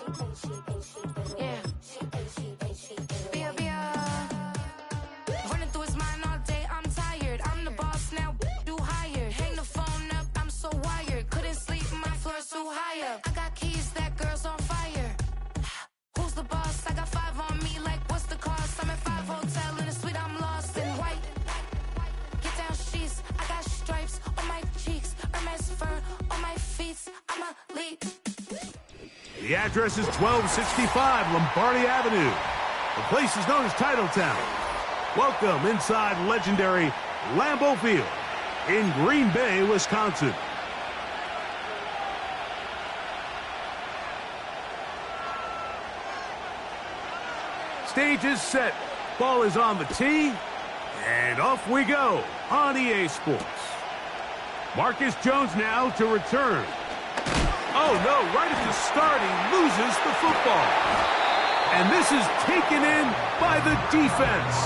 Yeah. Running through his mind all day, I'm tired. I'm the boss now, do higher. Hang the phone up, I'm so wired. Couldn't sleep, my floor's too high up. I got keys, that girl's on fire. Who's the boss? I got 5 on me, like what's the cost? I'm at 5 hotel in a suite, I'm lost in white. Get down sheets, I got stripes on my cheeks. Hermes fur on my feet, I'm a lead. The address is 1265 Lombardi Avenue. The place is known as Titletown. Welcome inside legendary Lambeau Field in Green Bay, Wisconsin. Stage is set. Ball is on the tee. And off we go on EA Sports. Marcus Jones now to return. Oh, no, right at the start, he loses the football. And this is taken in by the defense.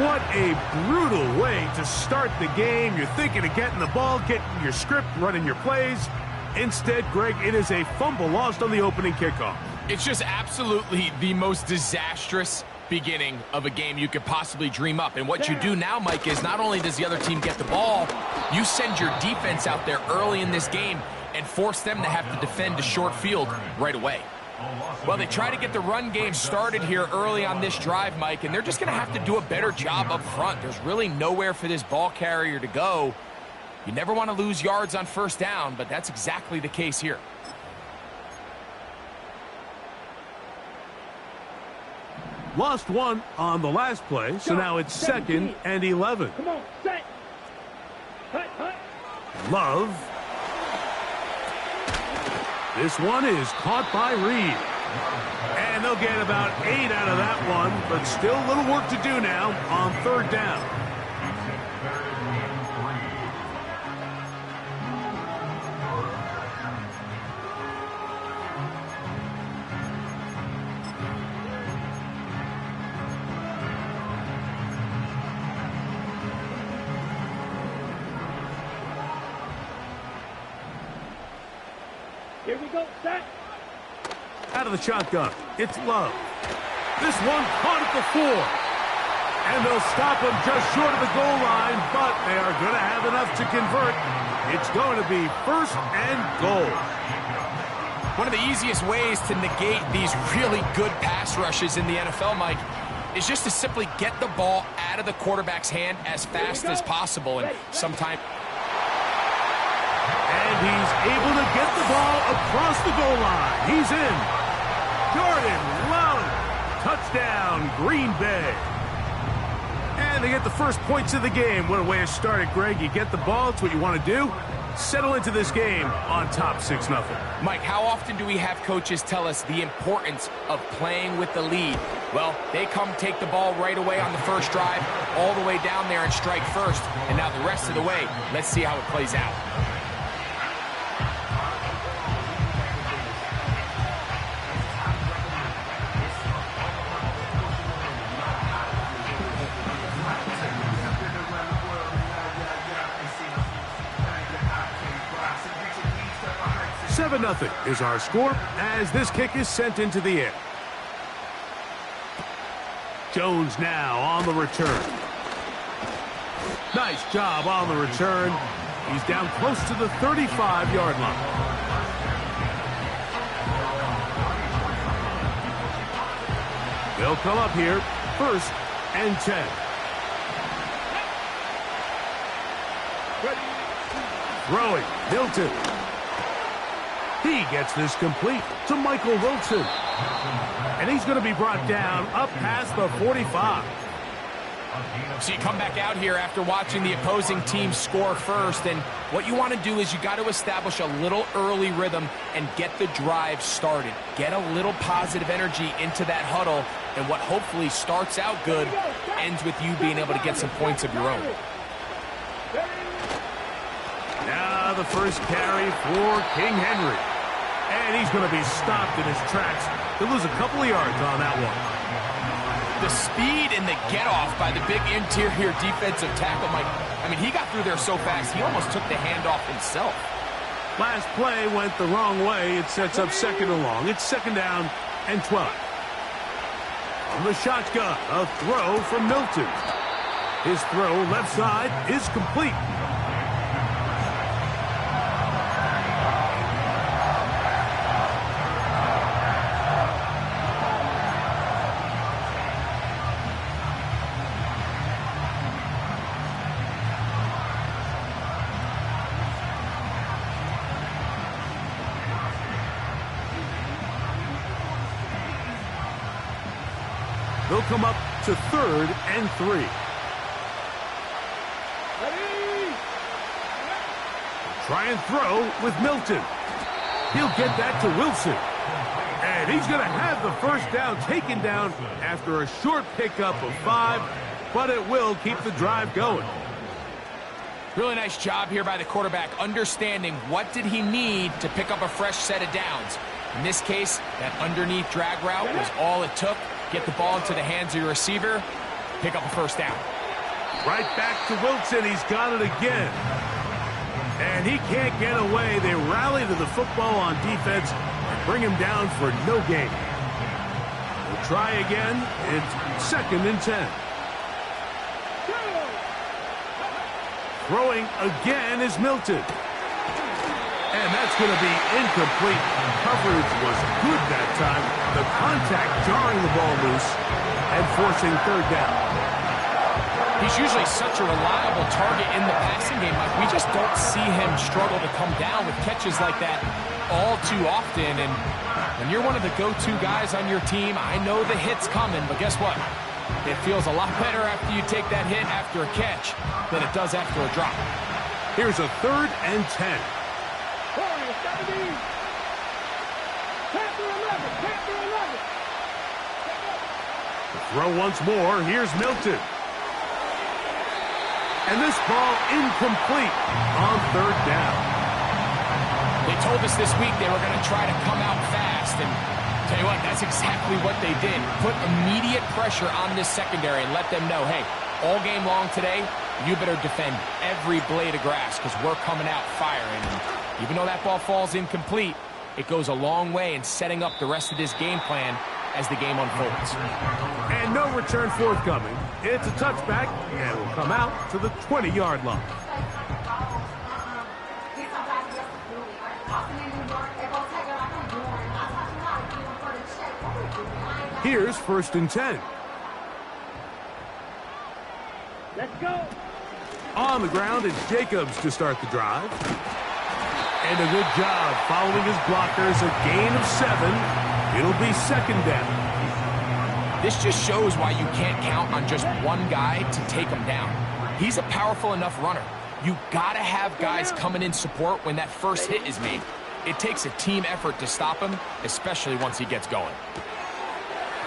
What a brutal way to start the game. You're thinking of getting the ball, getting your script, running your plays. Instead, Greg, it is a fumble lost on the opening kickoff. It's just absolutely the most disastrous beginning of a game you could possibly dream up. And what you do now, Mike, is not only does the other team get the ball, you send your defense out there early in this game and force them to have to defend a short field right away. Well, they try to get the run game started here early on this drive, Mike, and they're just going to have to do a better job up front. There's really nowhere for this ball carrier to go. You never want to lose yards on first down, but that's exactly the case here. Lost one on the last play, so now it's 2nd and 11. Come on, set. Love. This one is caught by Reed. And they'll get about 8 out of that one, but still a little work to do now on 3rd down. Here we go, set. Out of the shotgun, it's Love. This one caught at the 4. And they'll stop him just short of the goal line, but they are going to have enough to convert. It's going to be 1st and goal. One of the easiest ways to negate these really good pass rushes in the NFL, Mike, is just to simply get the ball out of the quarterback's hand as fast as possible. And sometimes... And he's able to get the ball across the goal line. He's in. Jordan Love. Touchdown, Green Bay. And they get the first points of the game. What a way to start it, Greg. You get the ball. It's what you want to do. Settle into this game on top 6-0. Mike, how often do we have coaches tell us the importance of playing with the lead? Well, they come take the ball right away on the first drive, all the way down there and strike first. And now the rest of the way, let's see how it plays out. 7-0 is our score as this kick is sent into the air. Jones now on the return. Nice job on the return. He's down close to the 35-yard line. They'll come up here, 1st and 10. Throwing, Milton. He gets this complete to Michael Wilson. And he's going to be brought down up past the 45. So you come back out here after watching the opposing team score first, and what you want to do is you got to establish a little early rhythm and get the drive started. Get a little positive energy into that huddle, and what hopefully starts out good ends with you being able to get some points of your own. Now the first carry for King Henry. And he's going to be stopped in his tracks. He'll lose a couple of yards on that one. The speed and the get-off by the big interior defensive tackle, Mike. I mean, he got through there so fast, he almost took the handoff himself. Last play went the wrong way. It sets up second and long. It's second down and 12. On the shotgun, a throw from Milton. His throw left side is complete. They'll come up to 3rd and 3. Ready? Try and throw with Milton. He'll get that to Wilson. And he's going to have the first down taken down after a short pickup of 5, but it will keep the drive going. Really nice job here by the quarterback, understanding what did he need to pick up a fresh set of downs. In this case, that underneath drag route was all it took. Get the ball into the hands of your receiver, pick up a first down. Right back to Wilson. He's got it again. And he can't get away. They rally to the football on defense and bring him down for no gain. We'll try again. It's 2nd and 10. Throwing again is Milton. And that's going to be incomplete. Coverage was good that time. The contact jarring the ball loose and forcing 3rd down. He's usually such a reliable target in the passing game. Like, we just don't see him struggle to come down with catches like that all too often. And when you're one of the go-to guys on your team, I know the hit's coming, but guess what? It feels a lot better after you take that hit after a catch than it does after a drop. Here's a 3rd and 10. Throw once more. Here's Milton. And this ball incomplete on 3rd down. They told us this week they were going to try to come out fast. And tell you what, that's exactly what they did. Put immediate pressure on this secondary and let them know, hey, all game long today, you better defend every blade of grass because we're coming out firing. And even though that ball falls incomplete, it goes a long way in setting up the rest of this game plan as the game unfolds. And no return forthcoming. It's a touchback, and will come out to the 20-yard line. Here's 1st and 10. Let's go. On the ground, it's Jacobs to start the drive. And a good job following his blockers. A gain of 7. It'll be 2nd down. This just shows why you can't count on just one guy to take him down. He's a powerful enough runner. You gotta have guys coming in support when that first hit is made. It takes a team effort to stop him, especially once he gets going.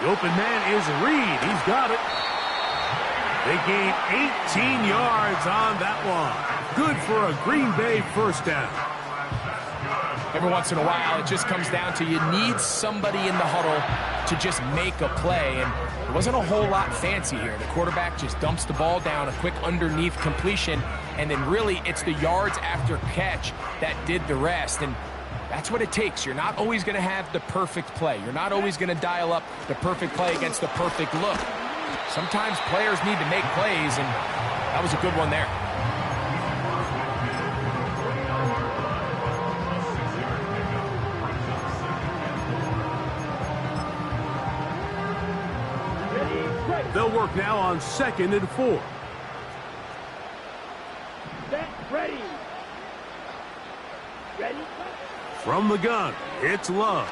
The open man is Reed. He's got it. They gain 18 yards on that one. Good for a Green Bay first down. Every once in a while, it just comes down to you need somebody in the huddle to just make a play, and it wasn't a whole lot fancy here. The quarterback just dumps the ball down, a quick underneath completion, and then really it's the yards after catch that did the rest, and that's what it takes. You're not always going to have the perfect play. You're not always going to dial up the perfect play against the perfect look. Sometimes players need to make plays, and that was a good one there. They'll work now on 2nd and 4. Set, ready. Ready. From the gun, it's Love.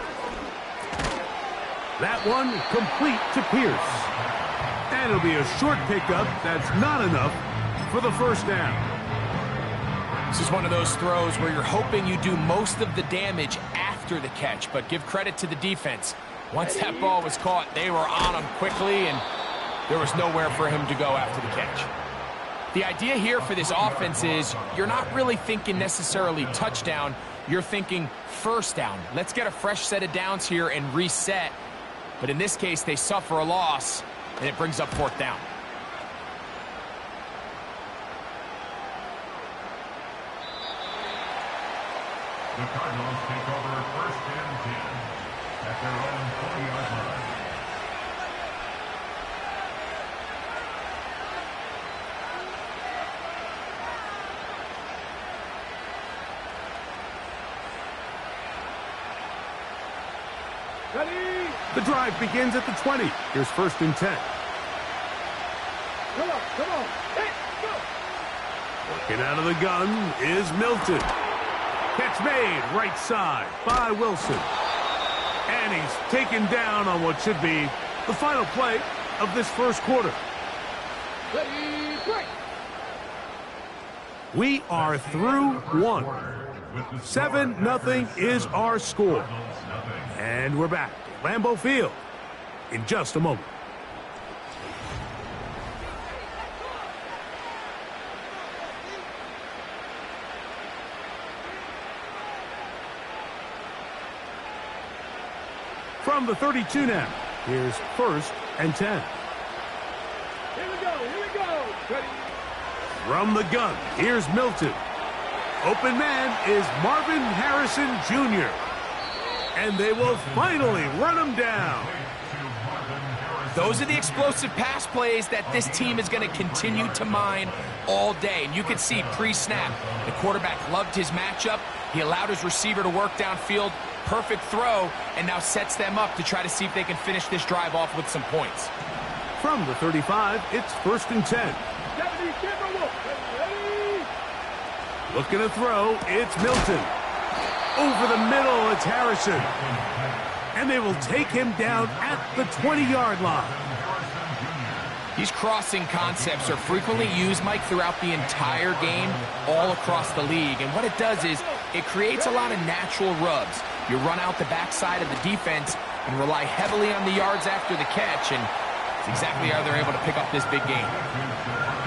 That one complete to Pierce. And it'll be a short pickup that's not enough for the first down. This is one of those throws where you're hoping you do most of the damage after the catch, but give credit to the defense. Once that ball was caught, they were on him quickly, and there was nowhere for him to go after the catch. The idea here for this offense is you're not really thinking necessarily touchdown. You're thinking first down. Let's get a fresh set of downs here and reset. But in this case, they suffer a loss, and it brings up 4th down. The Cardinals take over first and 10 at their own 40-yard line. Ready. The drive begins at the 20. Here's first and 10. Come on, come on. Hey, go. Working out of the gun is Milton. Catch made right side by Wilson. And he's taken down on what should be the final play of this first quarter. Ready, break. We are through one. 7-0 is our score. And we're back at Lambeau Field in just a moment. From the 32 now, here's first and 10. Here we go, here we go. Ready. From the gun, here's Milton. Open man is Marvin Harrison Jr. And they will finally run him down. Those are the explosive pass plays that this team is going to continue to mine all day. And you can see pre-snap, the quarterback loved his matchup. He allowed his receiver to work downfield. Perfect throw, and now sets them up to try to see if they can finish this drive off with some points. From the 35, it's first and 10. Deputy Timberwolf. Ready. Looking to throw, it's Milton. Over the middle, it's Harrison. And they will take him down at the 20-yard line. These crossing concepts are frequently used, Mike, throughout the entire game, all across the league. And what it does is it creates a lot of natural rubs. You run out the backside of the defense and rely heavily on the yards after the catch, and it's exactly how they're able to pick up this big game.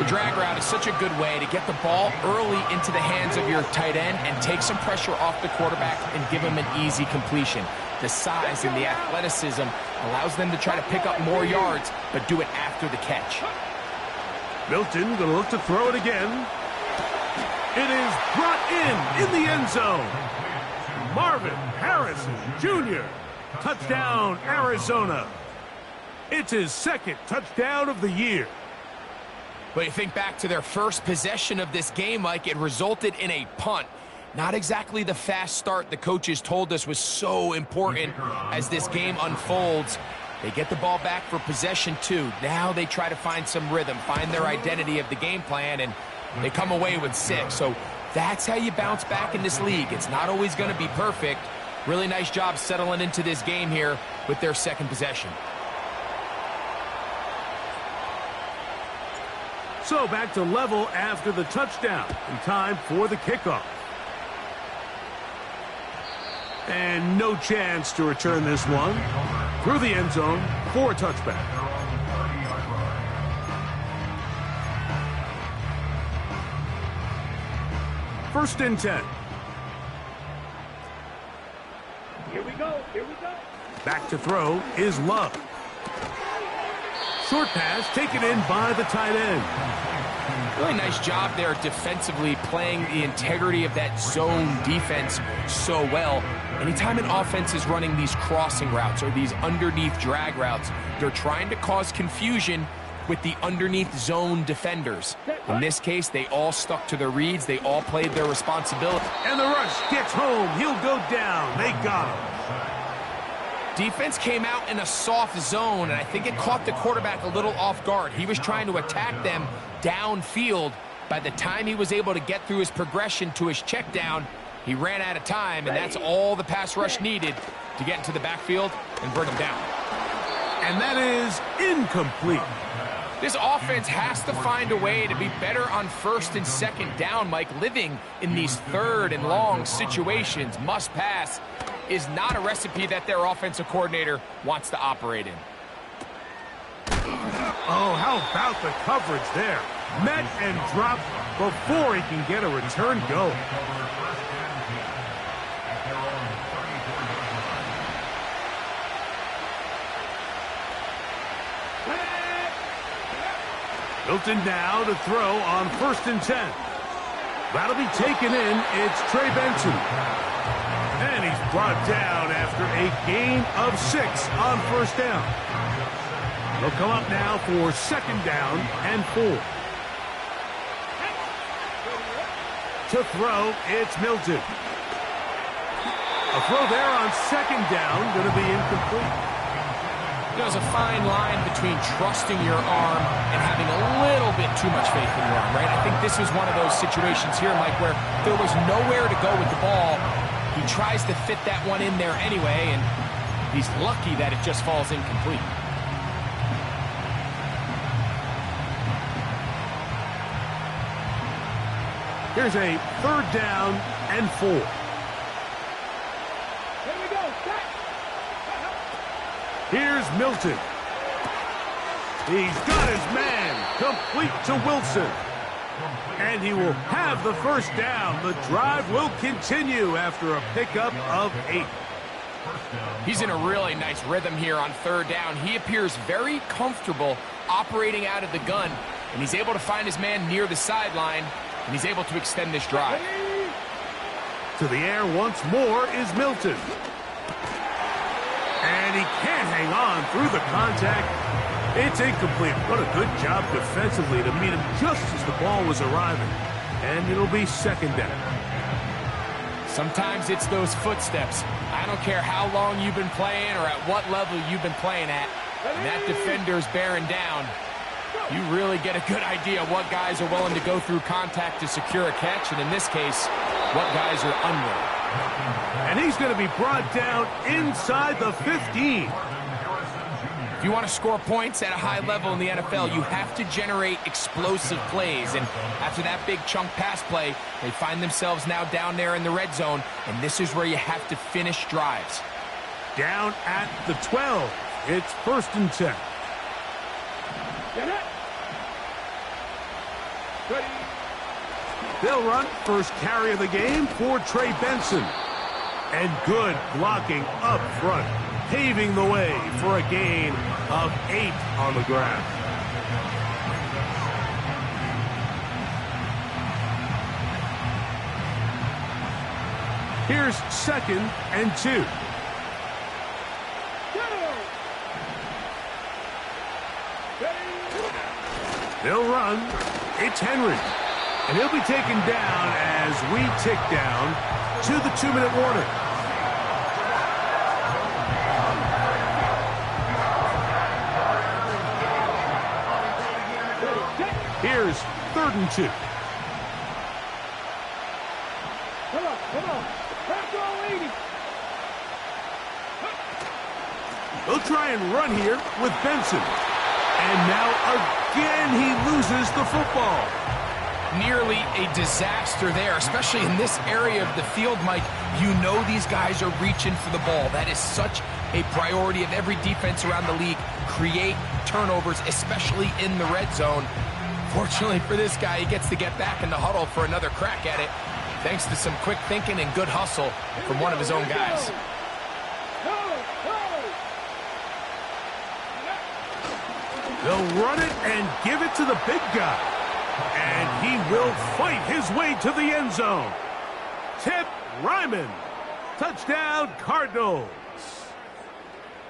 The drag route is such a good way to get the ball early into the hands of your tight end and take some pressure off the quarterback and give him an easy completion. The size and the athleticism allows them to try to pick up more yards, but do it after the catch. Milton going to look to throw it again. It is brought in the end zone. Marvin Harrison Jr. Touchdown, Arizona. It's his second touchdown of the year. But you think back to their first possession of this game, Mike, it resulted in a punt. Not exactly the fast start the coaches told us was so important as this game unfolds. They get the ball back for possession 2. Now they try to find some rhythm, find their identity of the game plan, and they come away with 6. So that's how you bounce back in this league. It's not always going to be perfect. Really nice job settling into this game here with their second possession. So back to level after the touchdown. In time for the kickoff. And no chance to return this one. Through the end zone for a touchback. First and 10. Here we go, here we go. Back to throw is Love. Short pass taken in by the tight end. Really nice job there defensively, playing the integrity of that zone defense so well. Anytime an offense is running these crossing routes or these underneath drag routes, they're trying to cause confusion with the underneath zone defenders. In this case, they all stuck to their reads. They all played their responsibility. And the rush gets home. He'll go down. They got him. Defense came out in a soft zone, and I think it caught the quarterback a little off guard. He was trying to attack them downfield. By the time he was able to get through his progression to his check down, he ran out of time, and that's all the pass rush needed to get into the backfield and bring him down. And that is incomplete. This offense has to find a way to be better on first and second down, Mike. Living in these third and long situations, must pass, is not a recipe that their offensive coordinator wants to operate in. Oh, how about the coverage there? Met and dropped before he can get a return going. Milton now to throw on first and 10. That'll be taken in. It's Trey Benson. And he's brought down after a gain of 6 on first down. He'll come up now for second down and 4. To throw, it's Milton. A throw there on second down, going to be incomplete. There's a fine line between trusting your arm and having a little bit too much faith in your arm, right? I think this was one of those situations here, Mike, where there was nowhere to go with the ball. He tries to fit that one in there anyway, and he's lucky that it just falls incomplete. Here's a third down and 4. Here we go. Here's Milton. He's got his man complete to Wilson. And he will have the first down. The drive will continue after a pickup of 8. He's in a really nice rhythm here on third down. He appears very comfortable operating out of the gun, and he's able to find his man near the sideline, and he's able to extend this drive. To the air once more is Milton. And he can't hang on through the contact. It's incomplete. What a good job defensively to meet him just as the ball was arriving. And it'll be second down. Sometimes it's those footsteps. I don't care how long you've been playing or at what level you've been playing at. When that defender's bearing down, you really get a good idea of what guys are willing to go through contact to secure a catch, and in this case, what guys are unwilling. And he's going to be brought down inside the 15. If you want to score points at a high level in the NFL, you have to generate explosive plays. And after that big chunk pass play, they find themselves now down there in the red zone, and this is where you have to finish drives. Down at the 12. It's first and 10. Get it. Ready. They'll run first carry of the game for Trey Benson. And good blocking up front, paving the way for a gain of 8 on the ground. Here's second and 2. They'll run. It's Henry. And he'll be taken down as we tick down to the 2-minute warning. Here's third and 2. Come on. Back row 80. They'll try and run here with Benson. And now again he loses the football. Nearly a disaster there, especially in this area of the field, Mike. You know these guys are reaching for the ball. That is such a priority of every defense around the league. Create turnovers, especially in the red zone. Fortunately for this guy, he gets to get back in the huddle for another crack at it, thanks to some quick thinking and good hustle from one of his own guys. They'll run it and give it to the big guy. And he will fight his way to the end zone. Tip Ryman. Touchdown, Cardinals.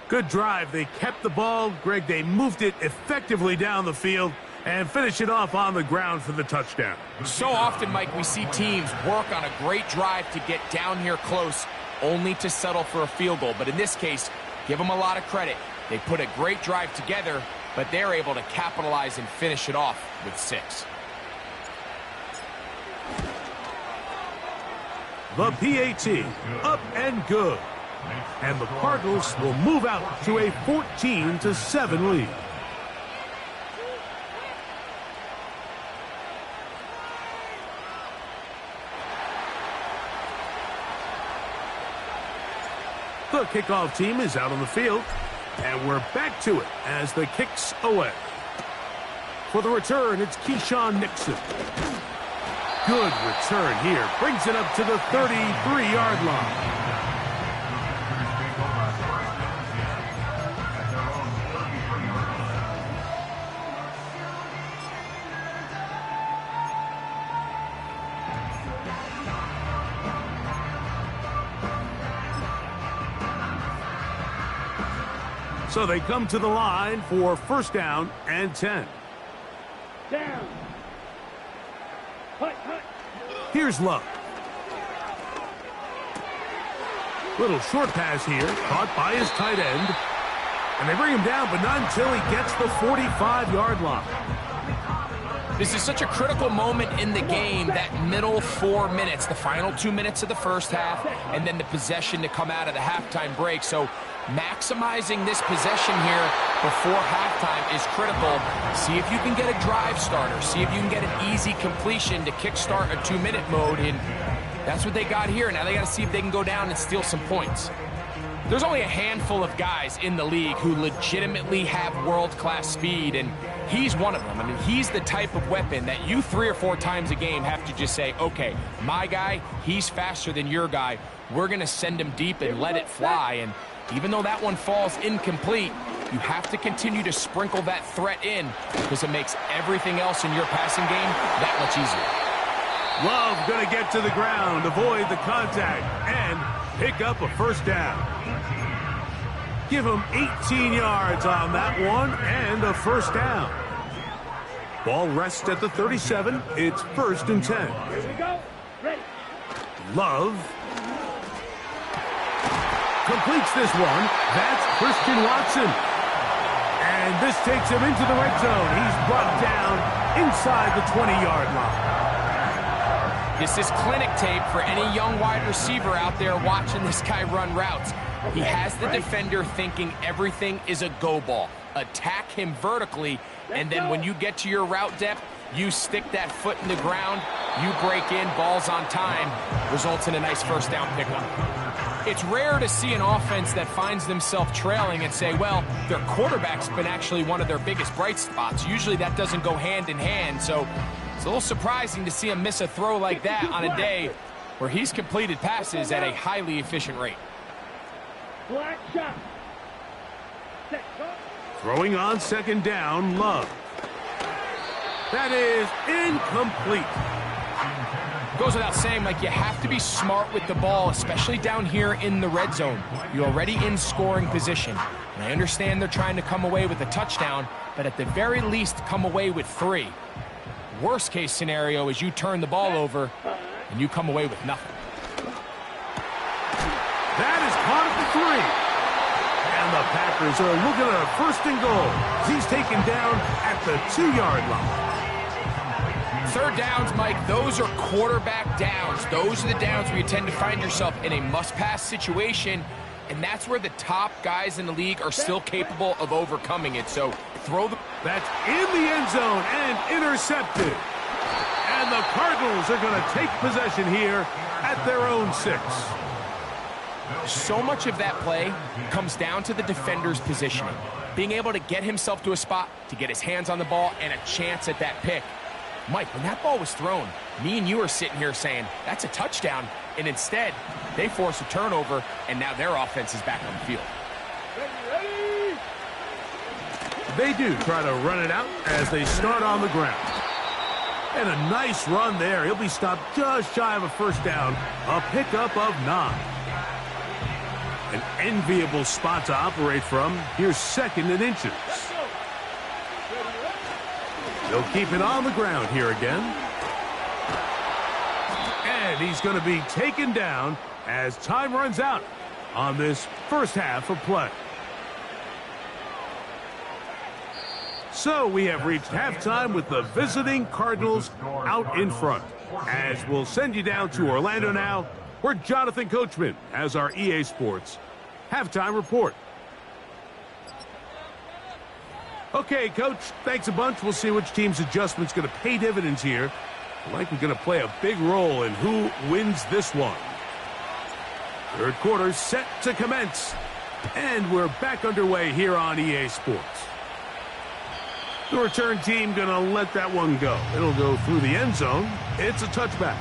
Good drive. They kept the ball. Greg, they moved it effectively down the field and finish it off on the ground for the touchdown. So often, Mike, we see teams work on a great drive to get down here close, only to settle for a field goal. But in this case, give them a lot of credit. They put a great drive together, but they're able to capitalize and finish it off with 6. The PAT, up and good. And the Cardinals will move out to a 14-7 lead. The kickoff team is out on the field, and we're back to it as the kick's away. For the return, it's Keyshawn Nixon. Good return here. Brings it up to the 33-yard line. So they come to the line for first down and 10. Down. Hut, hut. Here's Love. Little short pass here, caught by his tight end. And they bring him down, but not until he gets the 45-yard line. This is such a critical moment in the game, that middle 4 minutes, the final 2 minutes of the first half, and then the possession to come out of the halftime break. So maximizing this possession here before halftime is critical. See if you can get a drive starter. See if you can get an easy completion to kickstart a 2-minute mode. And that's what they got here. Now they got to see if they can go down and steal some points. There's only a handful of guys in the league who legitimately have world-class speed, and he's one of them. I mean, he's the type of weapon that you 3 or 4 times a game have to just say, okay, my guy, he's faster than your guy. We're going to send him deep and let it fly. And even though that one falls incomplete, you have to continue to sprinkle that threat in because it makes everything else in your passing game that much easier. Love going to get to the ground, avoid the contact, and pick up a first down. Give him 18 yards on that one and a first down. Ball rests at the 37. It's first and 10. Here we go. Ready. Love completes this one. That's Christian Watson. And this takes him into the red zone. He's brought down inside the 20-yard line. This is clinic tape for any young wide receiver out there watching this guy run routes. He has the defender thinking everything is a go ball. Attack him vertically, and then when you get to your route depth, you stick that foot in the ground, you break in, balls on time, results in a nice first down pickup. It's rare to see an offense that finds themselves trailing and say, well, their quarterback's been actually one of their biggest bright spots. Usually that doesn't go hand in hand, so it's a little surprising to see him miss a throw like that on a day where he's completed passes at a highly efficient rate. Black shot. Set, go. Throwing on second down, Love. That is incomplete. Goes without saying, Mike, you have to be smart with the ball, especially down here in the red zone. You're already in scoring position. And I understand they're trying to come away with a touchdown, but at the very least, come away with 3. Worst case scenario is you turn the ball over and you come away with nothing. That is caught at the 3. And the Packers are looking at a first and goal. He's taken down at the 2-yard line. Third downs, Mike, those are quarterback downs. Those are the downs where you tend to find yourself in a must-pass situation, and that's where the top guys in the league are still capable of overcoming it. So throw the... That's in the end zone and intercepted. And the Cardinals are going to take possession here at their own 6. So much of that play comes down to the defender's positioning. Being able to get himself to a spot, to get his hands on the ball, and a chance at that pick. Mike, when that ball was thrown, me and you are sitting here saying, that's a touchdown. And instead, they force a turnover, and now their offense is back on the field. Ready. They do try to run it out as they start on the ground. And a nice run there. He'll be stopped just shy of a first down. A pickup of 9. An enviable spot to operate from. Here's second and inches. They'll keep it on the ground here again. And he's going to be taken down as time runs out on this first half of play. So we have reached halftime with the visiting Cardinals out in front. As we'll send you down to Orlando now, where Jonathan Coachman has our EA Sports halftime report. Okay, Coach, thanks a bunch. We'll see which team's adjustment's going to pay dividends here. Likely going to play a big role in who wins this one. Third quarter set to commence. And we're back underway here on EA Sports. The return team going to let that one go. It'll go through the end zone. It's a touchback.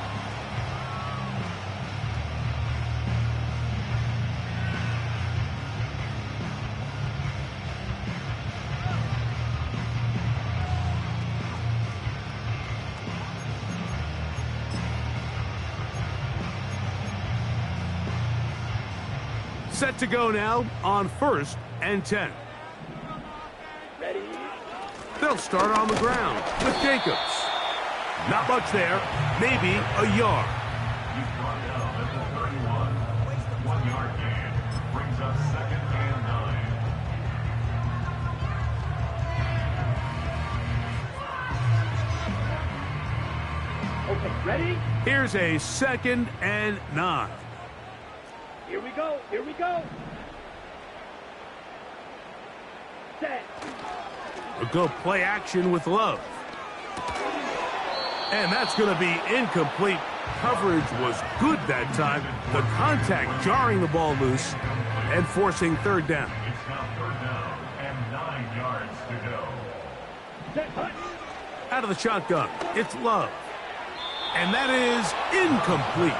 Set to go now on first and 10. They'll start on the ground with Jacobs. Not much there, maybe a yard. He's brought down at the 31. 1 yard gain brings up 2nd and 9. Okay, ready? Here's a 2nd and 9. Here we go. Here we go. Set. A good play action with Love. And that's going to be incomplete. Coverage was good that time. The contact jarring the ball loose and forcing 3rd down. It's now 3rd down and 9 yards to go. Set. Hut. Out of the shotgun, it's Love. And that is incomplete.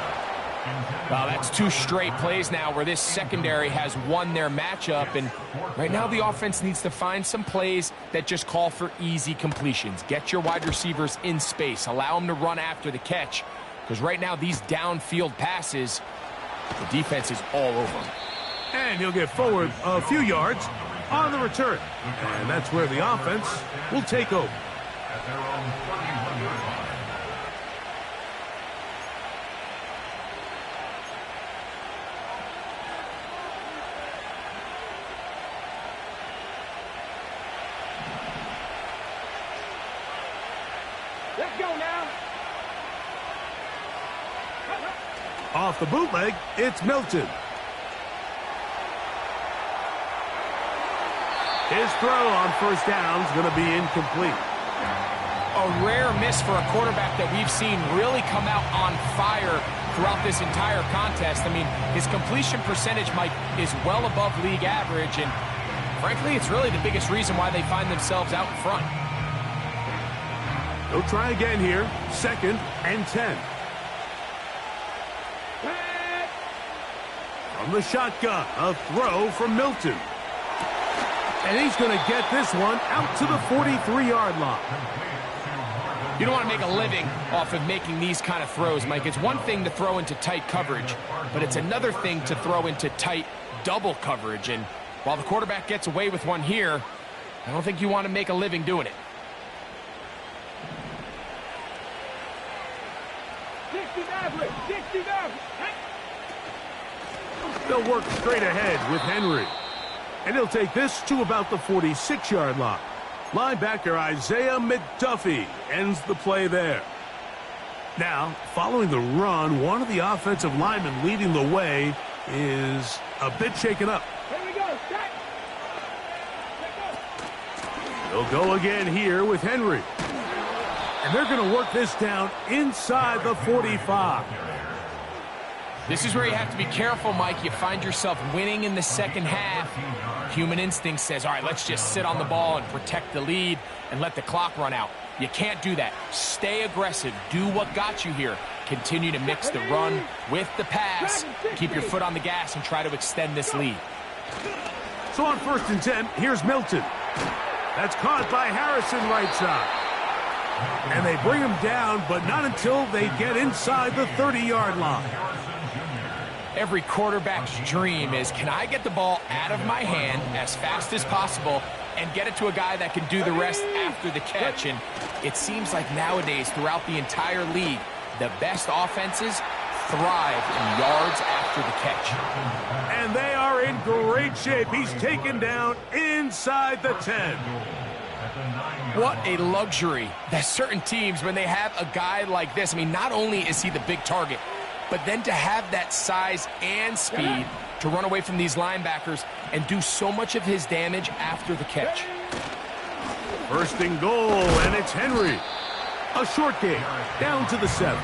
Well, that's 2 straight plays now where this secondary has won their matchup, and right now the offense needs to find some plays that just call for easy completions. Get your wide receivers in space. Allow them to run after the catch, because right now these downfield passes, the defense is all over them. And he'll get forward a few yards on the return. And that's where the offense will take over. At their own 31-yard line. Let's go now. Off the bootleg, it's Milton. His throw on 1st down is going to be incomplete. A rare miss for a quarterback that we've seen really come out on fire throughout this entire contest. I mean, his completion percentage, Mike, is well above league average, and frankly, it's really the biggest reason why they find themselves out in front. They'll try again here, 2nd and 10. From the shotgun, a throw from Milton. And he's going to get this one out to the 43-yard line. You don't want to make a living off of making these kind of throws, Mike. It's one thing to throw into tight coverage, but it's another thing to throw into tight double coverage. And while the quarterback gets away with one here, I don't think you want to make a living doing it. 60 average. 60 average. They'll work straight ahead with Henry. And he'll take this to about the 46-yard line. Linebacker Isaiah McDuffie ends the play there. Now, following the run, one of the offensive linemen leading the way is a bit shaken up. Here we go. Set. They'll go again here with Henry. And they're going to work this down inside the 45. This is where you have to be careful, Mike. You find yourself winning in the second half. Human instinct says, all right, let's just sit on the ball and protect the lead and let the clock run out. You can't do that. Stay aggressive. Do what got you here. Continue to mix the run with the pass. Keep your foot on the gas and try to extend this lead. So on 1st and 10, here's Milton. That's caught by Harrison right side. And they bring him down, but not until they get inside the 30-yard line. Every quarterback's dream is, can I get the ball out of my hand as fast as possible and get it to a guy that can do the rest after the catch? And it seems like nowadays, throughout the entire league, the best offenses thrive in yards after the catch. And they are in great shape. He's taken down inside the 10. What a luxury that certain teams, when they have a guy like this, I mean, not only is he the big target, but then to have that size and speed to run away from these linebackers and do so much of his damage after the catch. 1st and goal, and it's Henry. A short game, down to the 7.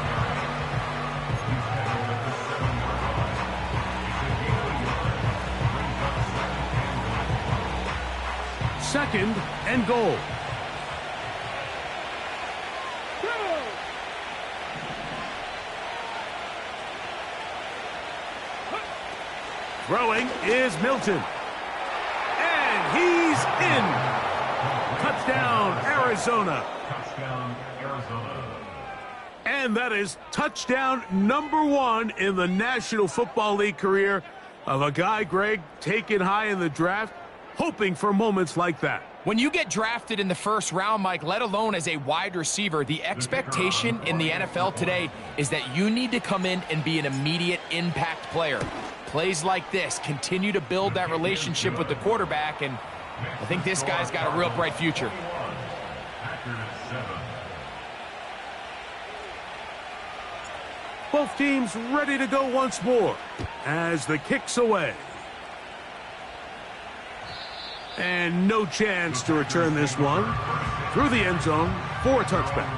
Second and goal. Throwing is Milton. And he's in. Touchdown, Arizona. Touchdown, Arizona. And that is touchdown number 1 in the National Football League career of a guy, Greg, taken high in the draft. hoping for moments like that. When you get drafted in the first round, Mike, let alone as a wide receiver, the expectation in the NFL today is that you need to come in and be an immediate impact player. Plays like this continue to build that relationship with the quarterback, and I think this guy's got a real bright future. Both teams ready to go once more as the kick's away. And no chance to return this one through the end zone for a touchback.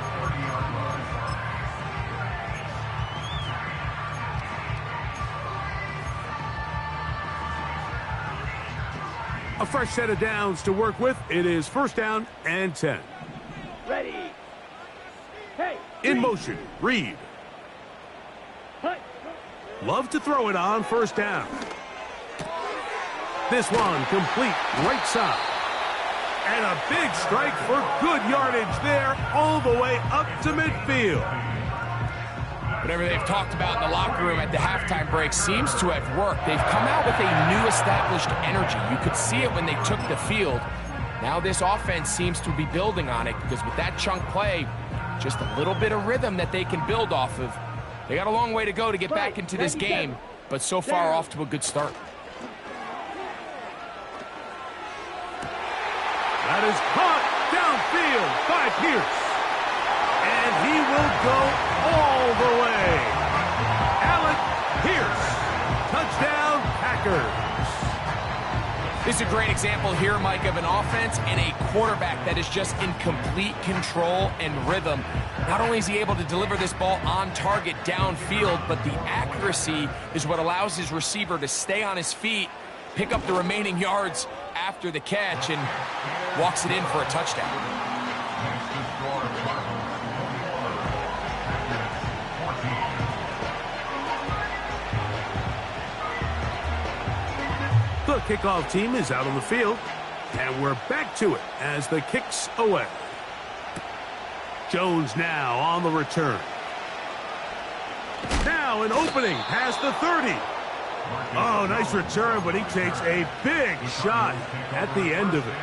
A fresh set of downs to work with. It is first down and 10. Ready. Hey. In motion, Reed. Love to throw it on first down. This one complete right side. And a big strike for good yardage there all the way up to midfield. Whatever they've talked about in the locker room at the halftime break seems to have worked. They've come out with a new established energy. You could see it when they took the field. Now this offense seems to be building on it because with that chunk play, just a little bit of rhythm that they can build off of. They got a long way to go to get back into this game, but so far off to a good start. That is caught downfield by Pierce. And he will go all the way. Alec Pierce. Touchdown, Packers. This is a great example here, Mike, of an offense and a quarterback that is just in complete control and rhythm. Not only is he able to deliver this ball on target downfield, but the accuracy is what allows his receiver to stay on his feet, pick up the remaining yards after the catch, and walks it in for a touchdown. The kickoff team is out on the field, and we're back to it as the kick's away. Jones now on the return. Now an opening past the 30. Oh, nice return, but he takes a big shot at the end of it.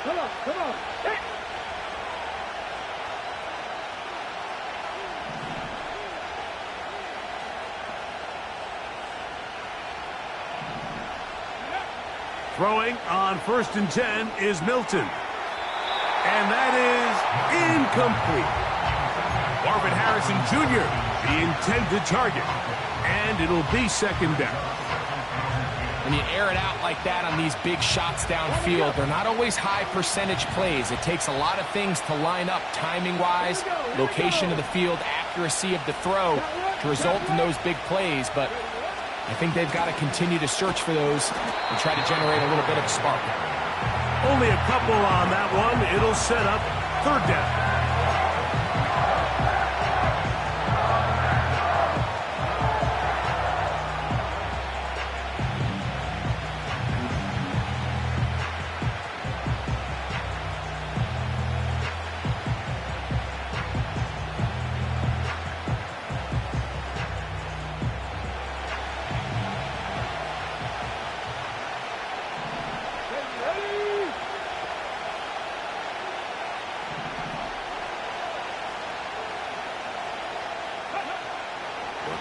Come on, come on. Hey. Throwing on 1st and 10 is Milton. And that is incomplete. Marvin Harrison Jr., the intended target. And it'll be 2nd down. When you air it out like that on these big shots downfield, they're not always high percentage plays. It takes a lot of things to line up timing-wise, location of the field, accuracy of the throw to result in those big plays. But I think they've got to continue to search for those and try to generate a little bit of a spark. Only a couple on that one. It'll set up 3rd down.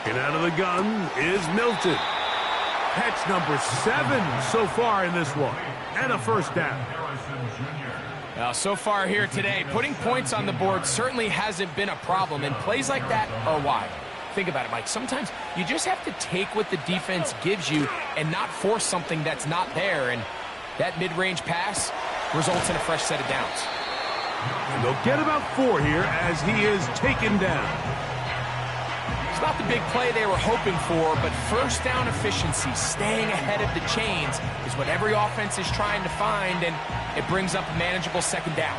Looking out of the gun is Milton. Catch number 7 so far in this one. And a 1st down. Now, so far here today, putting points on the board certainly hasn't been a problem, and plays like that are why. Think about it, Mike. Sometimes you just have to take what the defense gives you and not force something that's not there, and that mid-range pass results in a fresh set of downs. And they'll get about 4 here as he is taken down. It's not the big play they were hoping for, but first down efficiency, staying ahead of the chains, is what every offense is trying to find, and it brings up a manageable 2nd down.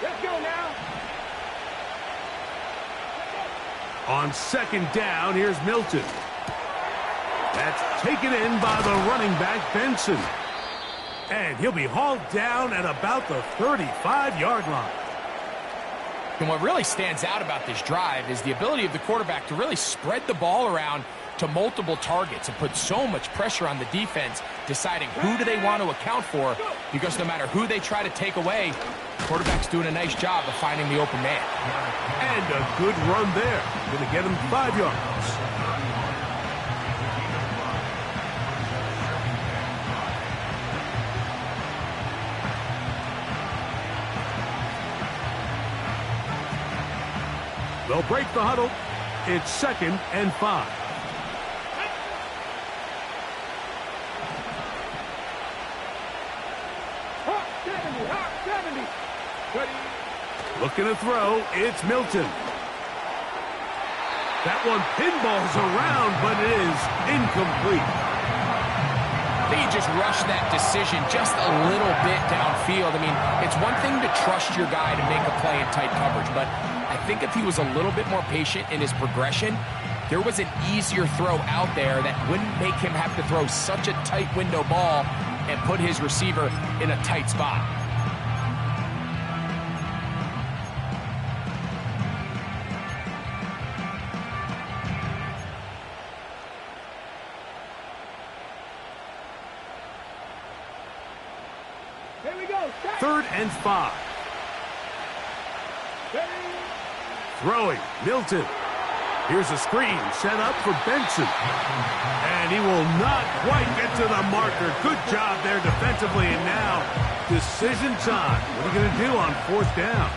Let's go now. On 2nd down, here's Milton. That's taken in by the running back, Benson. And he'll be hauled down at about the 35-yard line. And what really stands out about this drive is the ability of the quarterback to really spread the ball around to multiple targets and put so much pressure on the defense, deciding who do they want to account for, because no matter who they try to take away, the quarterback's doing a nice job of finding the open man. And a good run there. Going to get him 5 yards. They'll break the huddle. It's 2nd and 5. Looking to throw, it's Milton. That one pinballs around, but it is incomplete. I think he just rushed that decision just a little bit downfield. I mean, it's one thing to trust your guy to make a play in tight coverage, but I think if he was a little bit more patient in his progression, there was an easier throw out there that wouldn't make him have to throw such a tight window ball and put his receiver in a tight spot. Here we go. 3rd and 5. Throwing, Milton. Here's a screen set up for Benson. And he will not quite get to the marker. Good job there defensively. And now, decision time. What are you going to do on 4th down?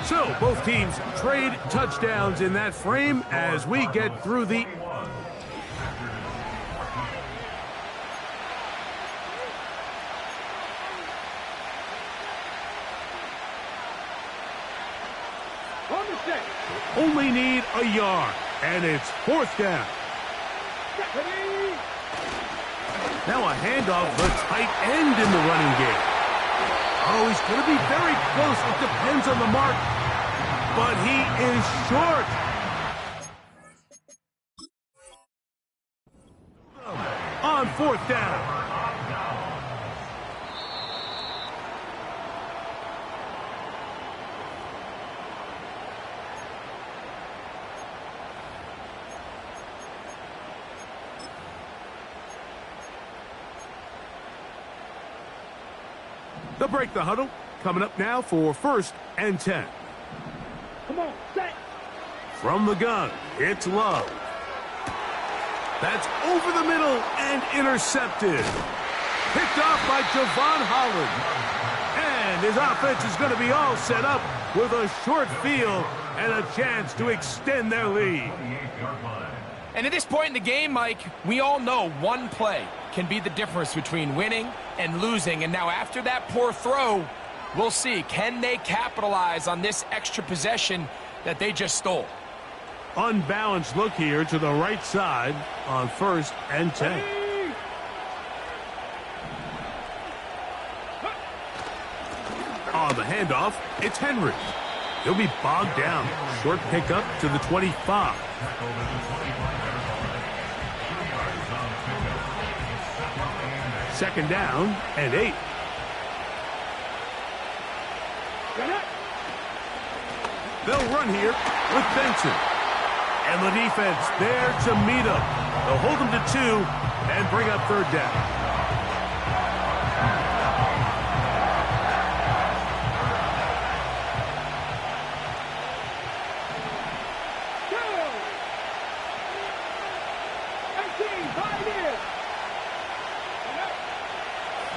So, both teams trade touchdowns in that frame as we get through the... Only need a yard, and it's 4th down. Now a handoff, the tight end in the running game. Oh, he's going to be very close. It depends on the mark, but he is short. On 4th down. They'll break the huddle. Coming up now for 1st and 10. Come on, set. From the gun, it's Love. That's over the middle and intercepted. Picked off by Javon Holland. And his offense is going to be all set up with a short field and a chance to extend their lead. And at this point in the game, Mike, we all know one play can be the difference between winning and losing. And now after that poor throw, we'll see, can they capitalize on this extra possession that they just stole? Unbalanced look here to the right side on 1st and 10. On the handoff, it's Henry. He'll be bogged down. Short pickup to the 25. Second down and 8. They'll run here with Benson. And the defense there to meet him. They'll hold him to 2 and bring up 3rd down.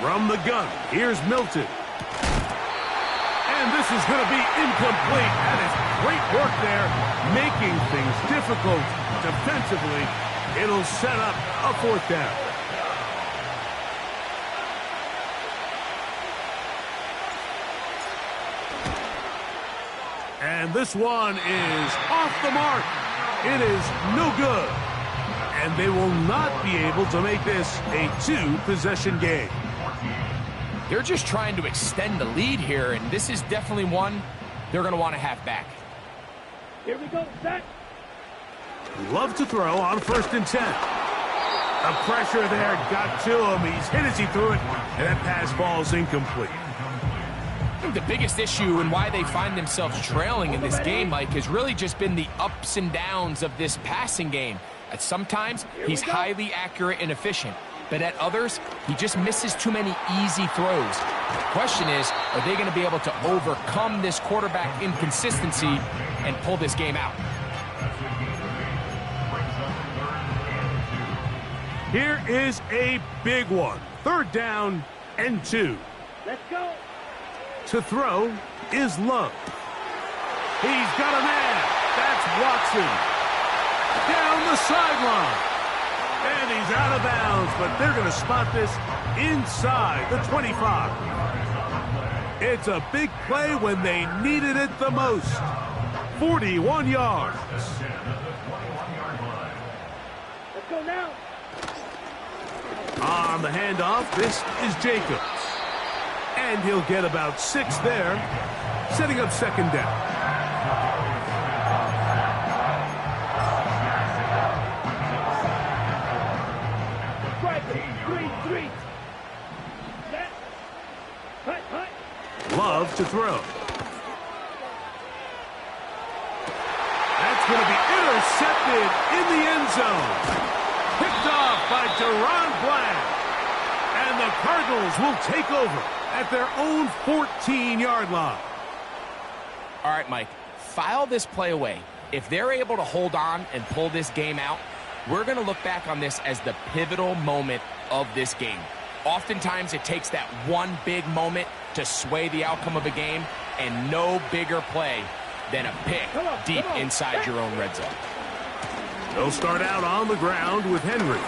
From the gun, here's Milton. And this is going to be incomplete. That is great work there, making things difficult defensively. It'll set up a 4th down. And this one is off the mark. It is no good. And they will not be able to make this a 2-possession game. They're just trying to extend the lead here, and this is definitely one they're going to want to have back. Here we go, set. Love to throw on 1st and 10. The pressure there got to him. He's hit as he threw it, and that pass ball's incomplete. I think the biggest issue and why they find themselves trailing in this game, Mike, has really just been the ups and downs of this passing game. At sometimes, he's highly accurate and efficient, but at others, he just misses too many easy throws. The question is, are they going to be able to overcome this quarterback inconsistency and pull this game out? Here is a big one. 3rd down and 2. Let's go. To throw is Love. He's got a man. That's Watson. Down the sideline. And he's out of bounds, but they're going to spot this inside the 25. It's a big play when they needed it the most. 41 yards. Let's go now. On the handoff, this is Jacobs. And he'll get about 6 there, setting up 2nd down. Three. Set. Hut. Love to throw. That's going to be intercepted in the end zone. Picked off by Deron Bland. And the Cardinals will take over at their own 14-yard line. All right, Mike, file this play away. If they're able to hold on and pull this game out, we're going to look back on this as the pivotal moment of this game. Oftentimes, it takes that one big moment to sway the outcome of a game, and no bigger play than a pick deep inside your own red zone. They'll start out on the ground with Henry.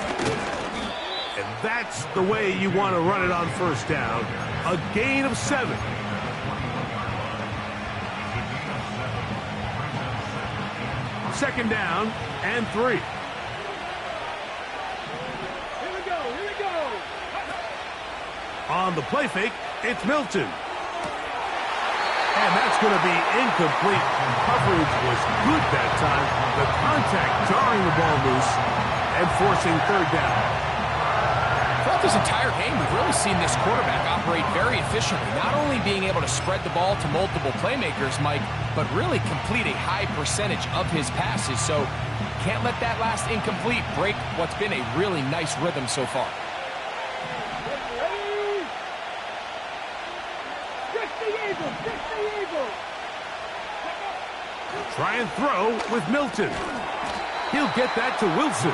And that's the way you want to run it on 1st down. A gain of 7. Second down and 3. Here we go. On the play fake, it's Milton. And that's going to be incomplete. Coverage was good that time. The contact jarring the ball loose and forcing 3rd down. Throughout this entire game, we've really seen this quarterback operate very efficiently, not only being able to spread the ball to multiple playmakers, Mike, but really complete a high percentage of his passes. So can't let that last incomplete break what's been a really nice rhythm so far. Try and throw with Milton. He'll get that to Wilson.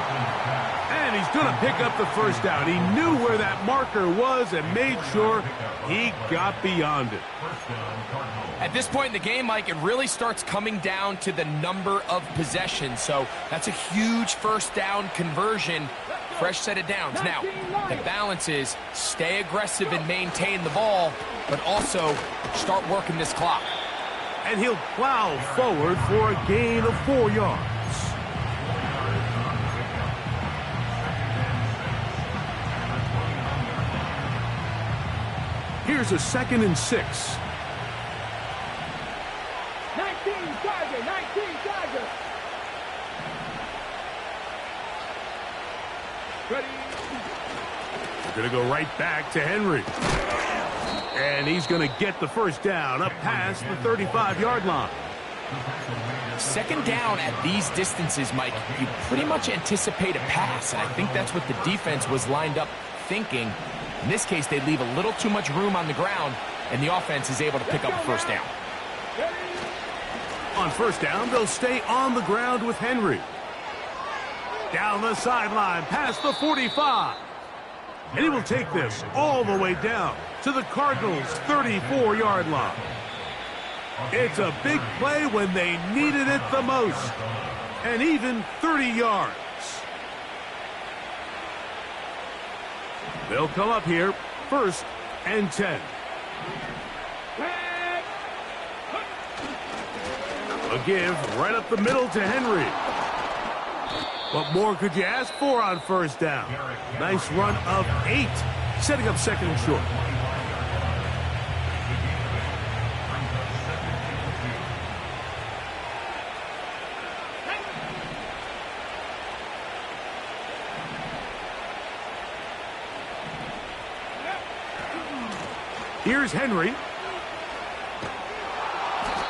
And he's going to pick up the 1st down. He knew where that marker was and made sure he got beyond it. At this point in the game, Mike, it really starts coming down to the number of possessions. So that's a huge 1st down conversion. Fresh set of downs. Now, the balance is stay aggressive and maintain the ball, but also start working this clock. And he'll plow forward for a gain of 4 yards. Here's a 2nd and 6. 19 Charger. Ready. They're going to go right back to Henry. And he's going to get the 1st down up past the 35-yard line. 2nd down at these distances, Mike, you pretty much anticipate a pass, and I think that's what the defense was lined up thinking. In this case, they leave a little too much room on the ground, and the offense is able to pick up a 1st down. On 1st down, they'll stay on the ground with Henry. Down the sideline, past the 45. And he will take this all the way down to the Cardinals' 34-yard line. It's a big play when they needed it the most. And even 30 yards. They'll come up here, 1st and 10. A give right up the middle to Henry. What more could you ask for on 1st down? Nice run of 8, setting up 2nd and short. Here's Henry.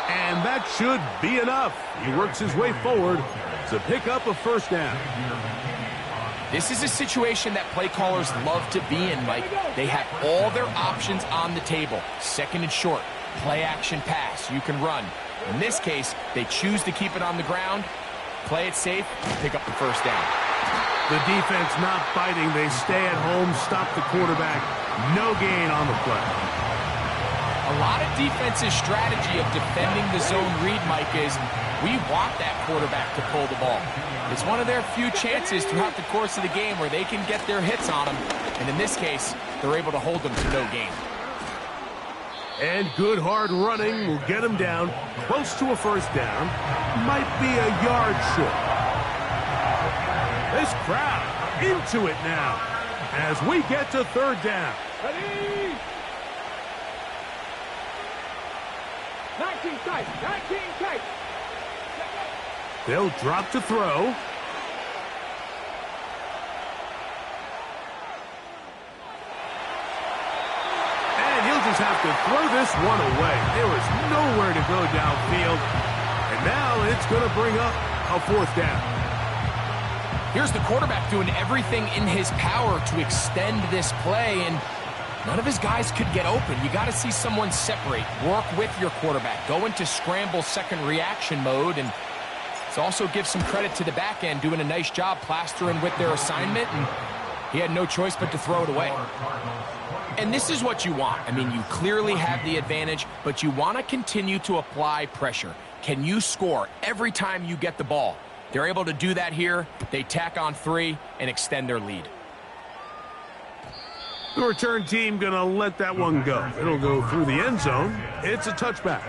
And that should be enough. He works his way forward to pick up a first down. This is a situation that play callers love to be in, Mike. They have all their options on the table. Second and short, play action pass, you can run. In this case, they choose to keep it on the ground, play it safe, pick up the first down. The defense not biting. They stay at home, stop the quarterback. No gain on the play. A lot of defense's strategy of defending the zone read, Mike, is we want that quarterback to pull the ball. It's one of their few chances throughout the course of the game where they can get their hits on them. And in this case, they're able to hold them to no gain. And good hard running will get him down close to a first down. Might be a yard short. This crowd into it now as we get to third down. Ready? 19 tight. 19 tight. They'll drop to throw. And he'll just have to throw this one away. There was nowhere to go downfield. And now it's going to bring up a fourth down. Here's the quarterback doing everything in his power to extend this play, and none of his guys could get open. You got to see someone separate, work with your quarterback, go into scramble second reaction mode, and it also gives some credit to the back end doing a nice job plastering with their assignment, and he had no choice but to throw it away. And this is what you want. I mean, you clearly have the advantage, but you want to continue to apply pressure. Can you score every time you get the ball? They're able to do that here. They tack on 3 and extend their lead. The return team going to let that one go. It'll go through the end zone. It's a touchback.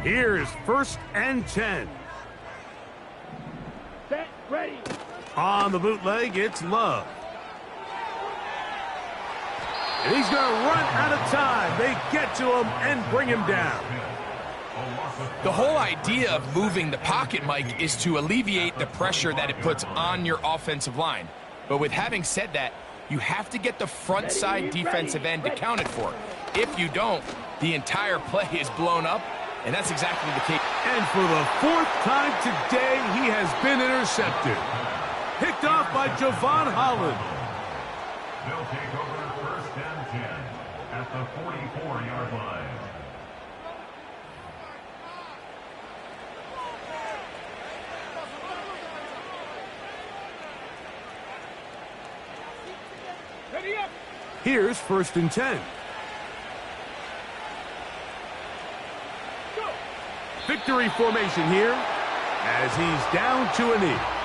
Here's first and 10. Set. Ready. On the bootleg, it's Love. And he's going to run out of time. They get to him and bring him down. The whole idea of moving the pocket, Mike, is to alleviate the pressure that it puts on your offensive line. But with having said that, you have to get the front side defensive end accounted for. If you don't, the entire play is blown up, and that's exactly the case. And for the 4th time today, he has been intercepted. Picked off by Javon Holland. They'll take over first and 10 at the 44-yard line. Ready up. Here's first and 10. Victory formation here as he's down to a knee.